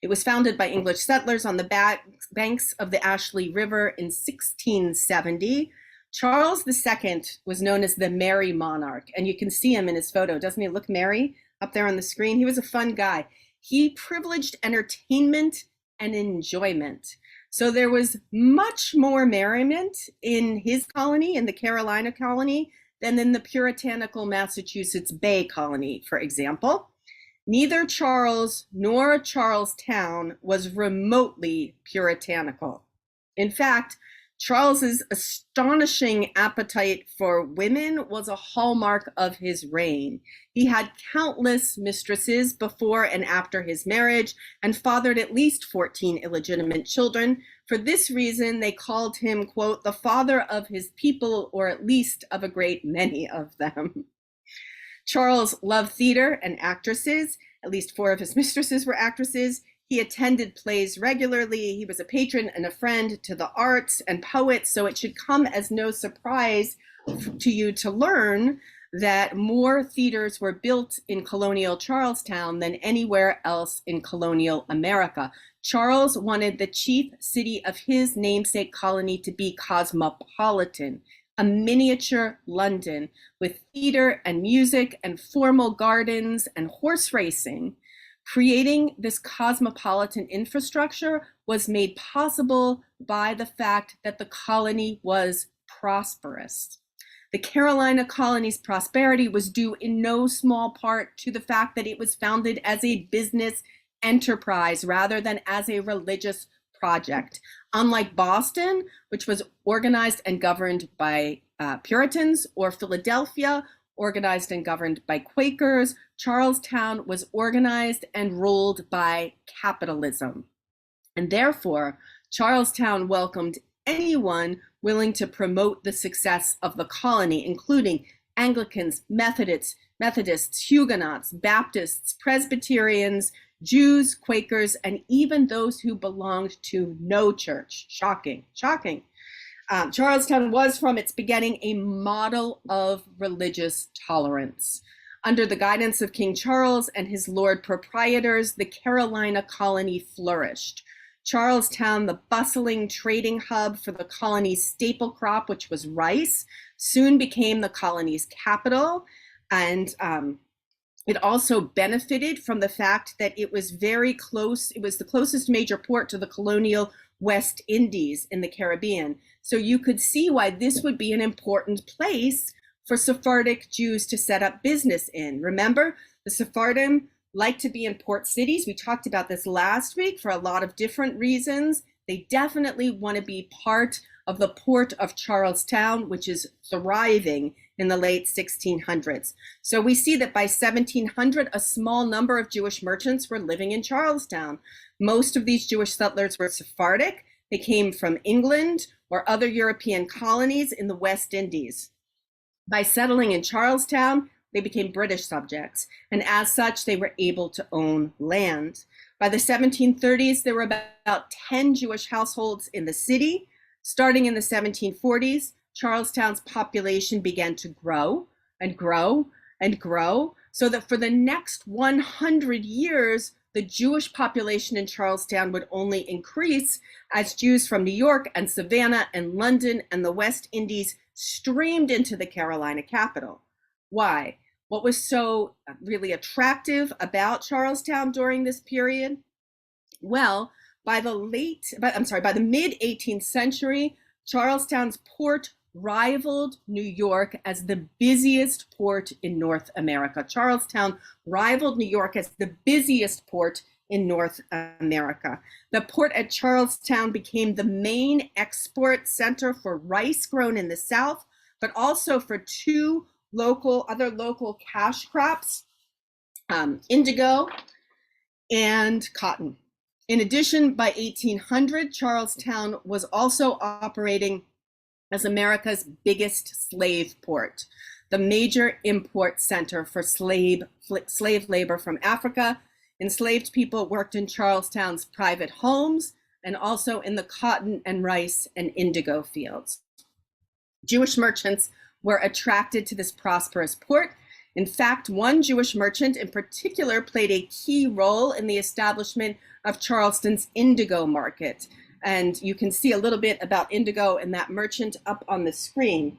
It was founded by English settlers on the banks of the Ashley River in 1670. Charles II was known as the Merry Monarch, and you can see him in his photo. Doesn't he look merry up there on the screen? He was a fun guy. He privileged entertainment and enjoyment. So there was much more merriment in his colony, in the Carolina colony, than in the puritanical Massachusetts Bay Colony, for example. Neither Charles nor Charlestown was remotely puritanical. In fact, Charles's astonishing appetite for women was a hallmark of his reign. He had countless mistresses before and after his marriage and fathered at least 14 illegitimate children. For this reason, they called him, quote, the father of his people, or at least of a great many of them. Charles loved theater and actresses. At least 4 of his mistresses were actresses. He attended plays regularly. He was a patron and a friend to the arts and poets. So it should come as no surprise to you to learn that more theaters were built in colonial Charlestown than anywhere else in colonial America. Charles wanted the chief city of his namesake colony to be cosmopolitan, a miniature London with theater and music and formal gardens and horse racing. Creating this cosmopolitan infrastructure was made possible by the fact that the colony was prosperous. The Carolina colony's prosperity was due in no small part to the fact that it was founded as a business enterprise rather than as a religious project. Unlike Boston, which was organized and governed by Puritans, or Philadelphia, organized and governed by Quakers, Charlestown was organized and ruled by capitalism. And therefore, Charlestown welcomed anyone willing to promote the success of the colony, including Anglicans, Methodists, Huguenots, Baptists, Presbyterians, Jews, Quakers, and even those who belonged to no church. Shocking. Charlestown was from its beginning a model of religious tolerance. Under the guidance of King Charles and his Lord Proprietors, the Carolina colony flourished. Charlestown, the bustling trading hub for the colony's staple crop, which was rice, soon became the colony's capital. And it also benefited from the fact that it was very close. It was the closest major port to the colonial West Indies in the Caribbean. So you could see why this would be an important place for Sephardic Jews to set up business in. Remember, the Sephardim like to be in port cities. We talked about this last week for a lot of different reasons. They definitely want to be part of the port of Charlestown, which is thriving in the late 1600s. So we see that by 1700, a small number of Jewish merchants were living in Charlestown. Most of these Jewish settlers were Sephardic. They came from England or other European colonies in the West Indies. By settling in Charlestown, they became British subjects, and as such, they were able to own land. By the 1730s, there were about 10 Jewish households in the city. Starting in the 1740s, Charlestown's population began to grow and grow and grow, so that for the next 100 years, the Jewish population in Charlestown would only increase as Jews from New York and Savannah and London and the West Indies streamed into the Carolina capital. Why? What was so really attractive about Charlestown during this period? Well, by the mid 18th century, Charlestown's port rivaled New York as the busiest port in North America. Charlestown rivaled New York as the busiest port in North America. The port at Charlestown became the main export center for rice grown in the South, but also for two other local cash crops, indigo and cotton. In addition, by 1800, Charlestown was also operating as America's biggest slave port, the major import center for slave labor from Africa. Enslaved people worked in Charlestown's private homes and also in the cotton and rice and indigo fields. Jewish merchants were attracted to this prosperous port. In fact, one Jewish merchant in particular played a key role in the establishment of Charleston's indigo market. And you can see a little bit about indigo and that merchant up on the screen.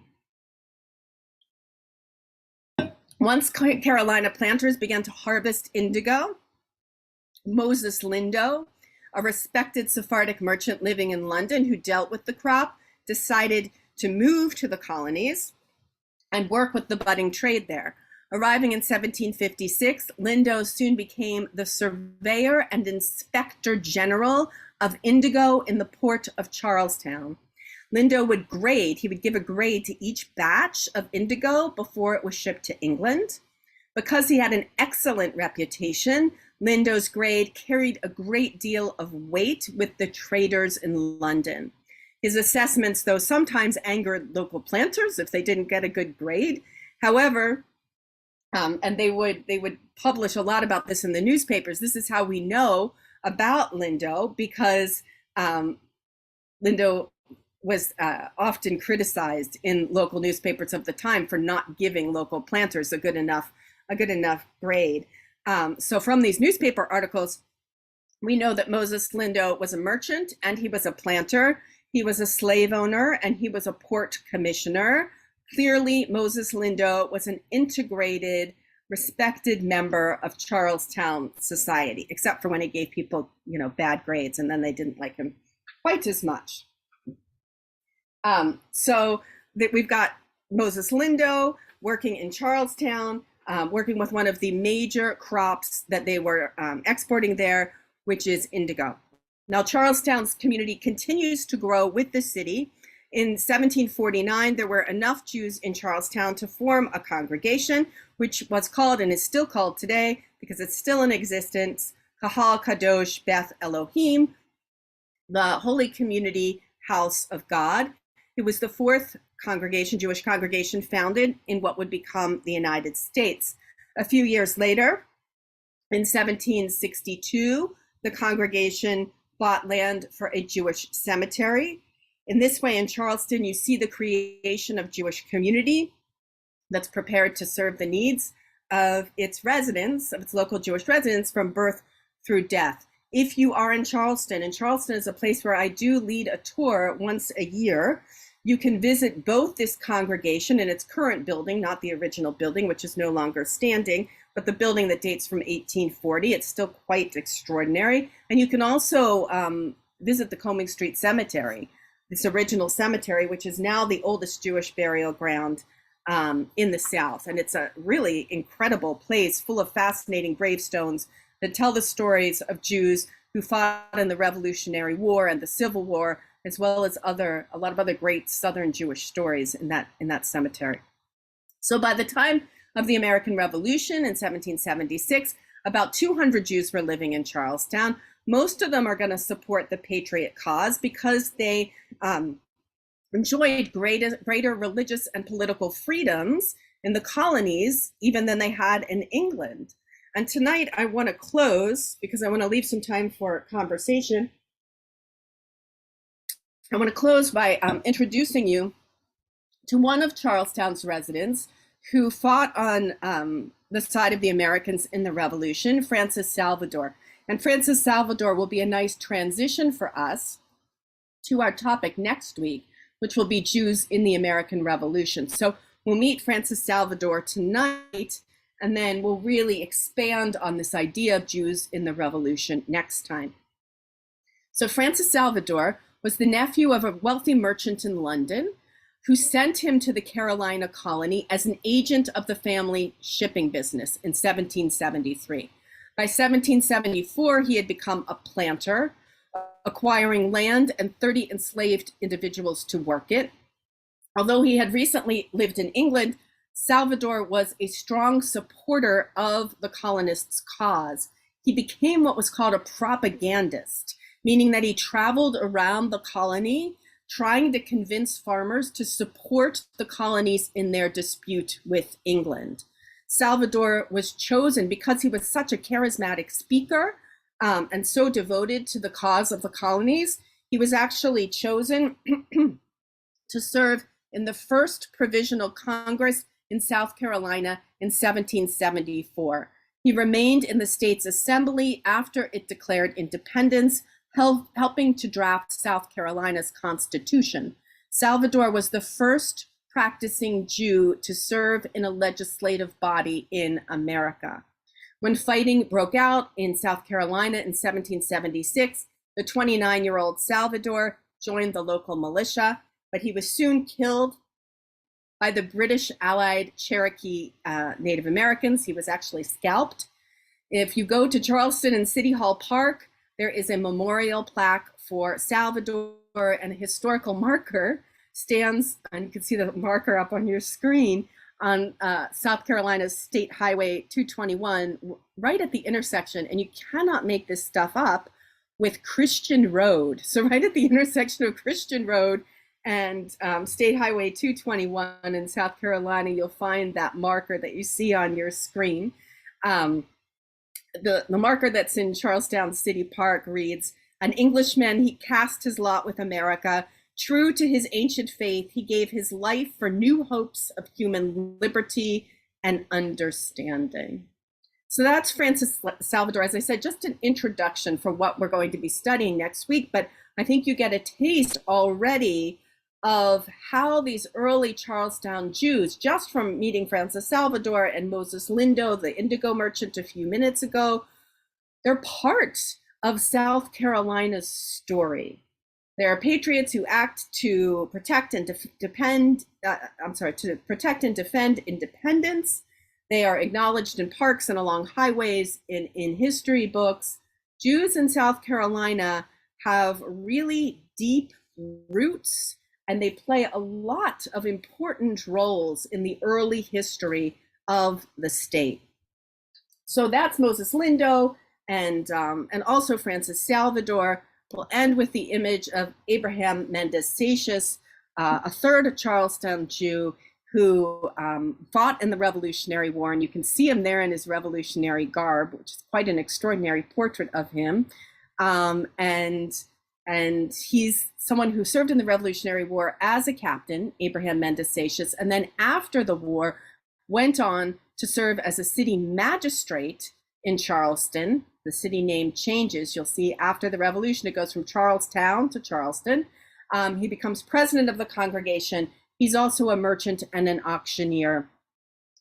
Once Carolina planters began to harvest indigo, Moses Lindo, a respected Sephardic merchant living in London who dealt with the crop, decided to move to the colonies and work with the budding trade there. Arriving in 1756, Lindo soon became the surveyor and inspector general of indigo in the port of Charlestown. Lindo would give a grade to each batch of indigo before it was shipped to England. Because he had an excellent reputation, Lindo's grade carried a great deal of weight with the traders in London. His assessments, though, sometimes angered local planters if they didn't get a good grade. However, and they would publish a lot about this in the newspapers. This is how we know about Lindo because Lindo was often criticized in local newspapers of the time for not giving local planters a good enough grade. So from these newspaper articles, we know that Moses Lindo was a merchant and he was a planter. He was a slave owner and he was a port commissioner. Clearly, Moses Lindo was an integrated, respected member of Charlestown society, except for when he gave people, bad grades, and then they didn't like him quite as much. So that we've got Moses Lindo working in Charlestown, working with one of the major crops that they were exporting there, which is indigo. Now, Charlestown's community continues to grow with the city. In 1749, there were enough Jews in Charlestown to form a congregation, which was called and is still called today, because it's still in existence, Kahal Kadosh Beth Elohim, the Holy Community House of God. It was the fourth Jewish congregation founded in what would become the United States. A few years later, in 1762, the congregation bought land for a Jewish cemetery. In this way, in Charleston, you see the creation of Jewish community that's prepared to serve the needs of its residents, of its local Jewish residents, from birth through death. If you are in Charleston, and Charleston is a place where I do lead a tour once a year, you can visit both this congregation in its current building, not the original building, which is no longer standing, but the building that dates from 1840. It's still quite extraordinary. And you can also visit the Combing Street Cemetery, this original cemetery, which is now the oldest Jewish burial ground in the South. And it's a really incredible place full of fascinating gravestones that tell the stories of Jews who fought in the Revolutionary War and the Civil War, as well as a lot of other great Southern Jewish stories in that cemetery. So by the time of the American Revolution in 1776, about 200 Jews were living in Charlestown. Most of them are going to support the Patriot cause because they enjoyed greater religious and political freedoms in the colonies, even than they had in England. And tonight I want to close, because I want to leave some time for conversation. I want to close by introducing you to one of Charlestown's residents who fought on the side of the Americans in the Revolution, Francis Salvador. And Francis Salvador will be a nice transition for us to our topic next week, which will be Jews in the American Revolution. So we'll meet Francis Salvador tonight, and then we'll really expand on this idea of Jews in the Revolution next time. So Francis Salvador was the nephew of a wealthy merchant in London who sent him to the Carolina colony as an agent of the family shipping business in 1773. By 1774, he had become a planter, acquiring land and 30 enslaved individuals to work it. Although he had recently lived in England, Salvador was a strong supporter of the colonists' cause. He became what was called a propagandist, meaning that he traveled around the colony trying to convince farmers to support the colonies in their dispute with England. Salvador was chosen because he was such a charismatic speaker and so devoted to the cause of the colonies. He was actually chosen to serve in the first Provisional Congress in South Carolina in 1774. He remained in the state's assembly after it declared independence, helping to draft South Carolina's constitution. Salvador was the first practicing Jew to serve in a legislative body in America. When fighting broke out in South Carolina in 1776, the 29-year-old Salvador joined the local militia, but he was soon killed by the British allied Cherokee Native Americans. He was actually scalped. If you go to Charleston and City Hall Park, there is a memorial plaque for Salvador, and a historical marker stands, and you can see the marker up on your screen, on South Carolina's State Highway 221, right at the intersection, and you cannot make this stuff up, with Christian Road. So right at the intersection of Christian Road and State Highway 221 in South Carolina, you'll find that marker that you see on your screen. The marker that's in Charlestown City Park reads, "An Englishman, he cast his lot with America. True to his ancient faith, he gave his life for new hopes of human liberty and understanding." So that's Francis Salvador. As I said, just an introduction for what we're going to be studying next week, but I think you get a taste already of how these early Charlestown Jews, just from meeting Francis Salvador and Moses Lindo, the indigo merchant, a few minutes ago, they're part of South Carolina's story. There are patriots who act to protect and defend independence. They are acknowledged in parks and along highways, in history books. Jews in South Carolina have really deep roots, and they play a lot of important roles in the early history of the state. So that's Moses Lindo and also Francis Salvador. We'll end with the image of Abraham Mendes Seixas, a third Charlestown Jew who fought in the Revolutionary War, and you can see him there in his revolutionary garb, which is quite an extraordinary portrait of him. And he's someone who served in the Revolutionary War as a captain, Abraham Mendes Seixas, and then after the war went on to serve as a city magistrate in Charleston. The city name changes. You'll see after the revolution, it goes from Charlestown to Charleston. He becomes president of the congregation. He's also a merchant and an auctioneer,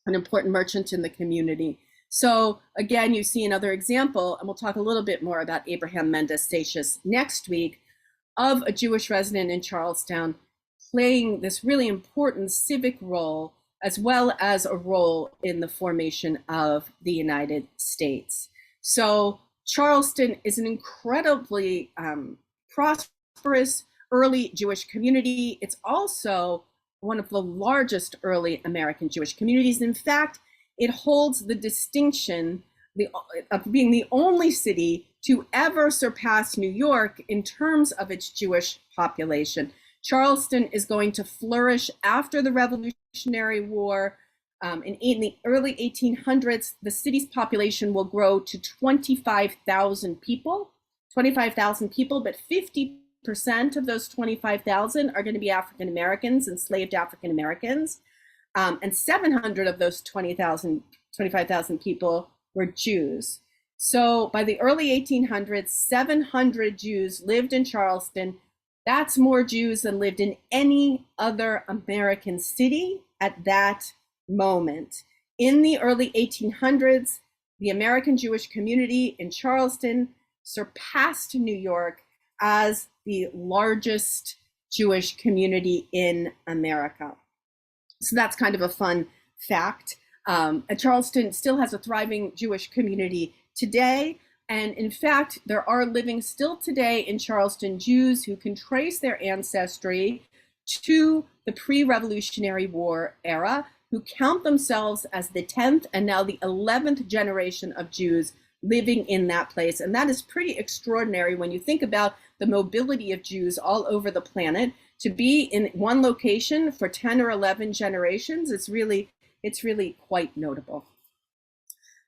an important merchant in the community. So again, you see another example, and we'll talk a little bit more about Abraham Mendes Seixas next week, of a Jewish resident in Charlestown playing this really important civic role, as well as a role in the formation of the United States. So Charleston is an incredibly prosperous early Jewish community. It's also one of the largest early American Jewish communities. In fact, it holds the distinction of being the only city to ever surpass New York in terms of its Jewish population. Charleston is going to flourish after the Revolutionary War. In the early 1800s, the city's population will grow to 25,000 people, but 50% of those 25,000 are going to be African Americans, enslaved African Americans, and 700 of those 25,000 people were Jews. So by the early 1800s, 700 Jews lived in Charleston. That's more Jews than lived in any other American city at that moment. In the early 1800s, the American Jewish community in Charleston surpassed New York as the largest Jewish community in America. So that's kind of a fun fact. Charleston still has a thriving Jewish community today. And in fact, there are living still today in Charleston Jews who can trace their ancestry to the pre-Revolutionary War era, who count themselves as the 10th and now the 11th generation of Jews living in that place. And that is pretty extraordinary when you think about the mobility of Jews all over the planet. To be in one location for 10 or 11 generations, it's really quite notable.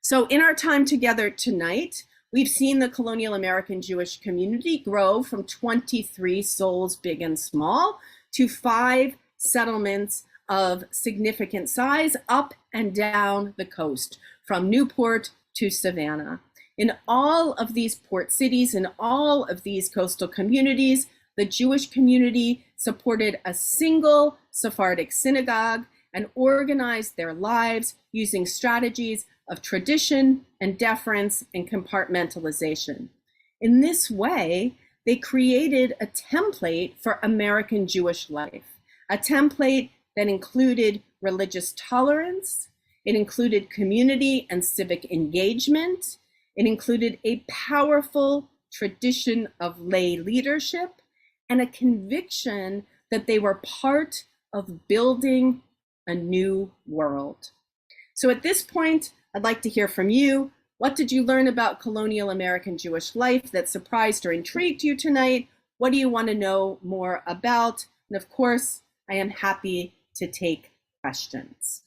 So in our time together tonight, we've seen the colonial American Jewish community grow from 23 souls, big and small, to 5 settlements of significant size up and down the coast, from Newport to Savannah. In all of these port cities, in all of these coastal communities, the Jewish community supported a single Sephardic synagogue and organized their lives using strategies of tradition and deference and compartmentalization. In this way, they created a template for American Jewish life, a template that included religious tolerance, it included community and civic engagement, it included a powerful tradition of lay leadership, and a conviction that they were part of building a new world. So at this point, I'd like to hear from you. What did you learn about colonial American Jewish life that surprised or intrigued you tonight? What do you want to know more about? And of course, I am happy to take questions.